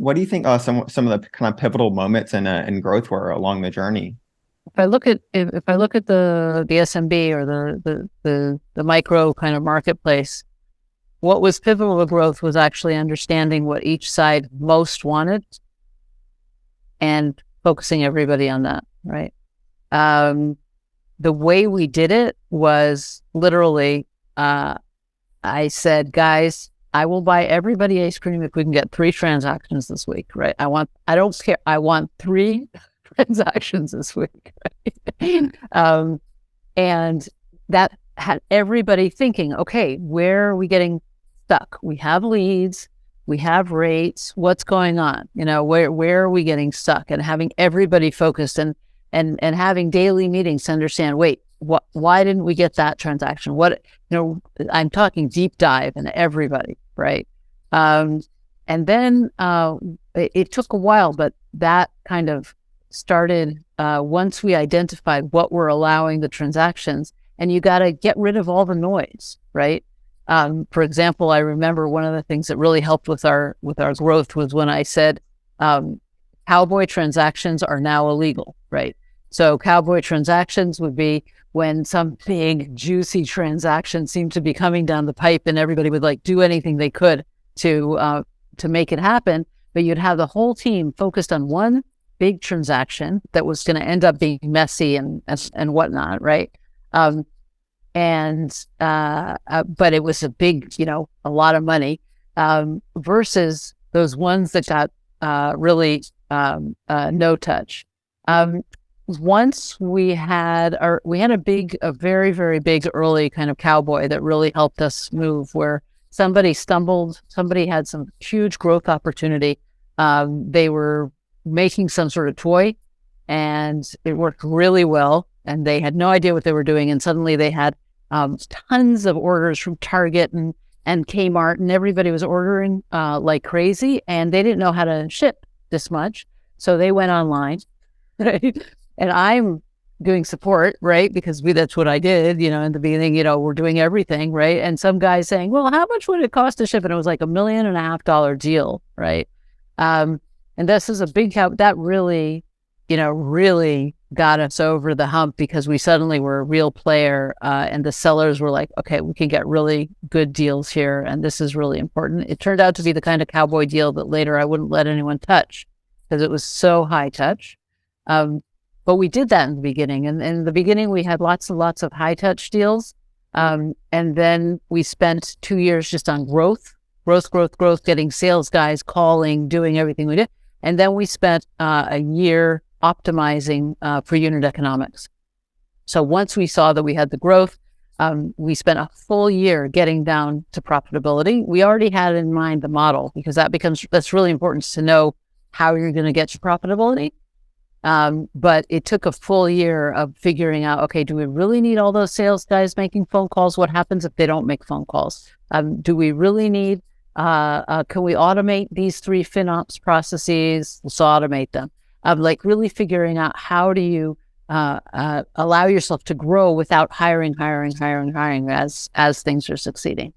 What do you think some of the kind of pivotal moments in growth were along the journey? If I look at the SMB or the micro kind of marketplace, what was pivotal to growth was actually understanding what each side most wanted and focusing everybody on that, right? The way we did it was literally, I said, guys, I will buy everybody ice cream if we can get 3 transactions this week, right? I don't care. I want 3 transactions this week, right? And that had everybody thinking, okay, where are we getting stuck? We have leads, we have rates, what's going on? Where are we getting stuck? And having everybody focused and having daily meetings to understand, wait, why didn't we get that transaction? I'm talking deep dive into everybody, right? And then it took a while, but that kind of started once we identified what we're allowing the transactions, and you got to get rid of all the noise, right? For example, I remember one of the things that really helped with our growth was when I said, cowboy transactions are now illegal, right? So cowboy transactions would be when some big juicy transaction seemed to be coming down the pipe, and everybody would like do anything they could to make it happen. But you'd have the whole team focused on one big transaction that was going to end up being messy and whatnot, right? But it was a big, a lot of money, versus those ones that got really no touch. Once we had a very, very big early kind of cowboy that really helped us move, where somebody had some huge growth opportunity. They were making some sort of toy and it worked really well, and they had no idea what they were doing. And suddenly they had tons of orders from Target and Kmart, and everybody was ordering like crazy, and they didn't know how to ship this much. So they went online, right? And I'm doing support, right? Because that's what I did, in the beginning, we're doing everything, right? And some guy saying, well, how much would it cost to ship? And it was like $1.5 million deal, right? And this is a big that really, really got us over the hump, because we suddenly were a real player, and the sellers were like, okay, we can get really good deals here, and this is really important. It turned out to be the kind of cowboy deal that later I wouldn't let anyone touch because it was so high touch. But we did that in the beginning. And in the beginning, we had lots and lots of high touch deals. And then we spent 2 years just on growth, getting sales guys calling, doing everything we did. And then we spent a year optimizing for unit economics. So once we saw that we had the growth, we spent a full year getting down to profitability. We already had in mind the model, because that's really important to know how you're going to get to profitability. But it took a full year of figuring out, okay, do we really need all those sales guys making phone calls? What happens if they don't make phone calls? Do we really need, can we automate these 3 FinOps processes? Let's automate them. Like really figuring out how do you allow yourself to grow without hiring as things are succeeding.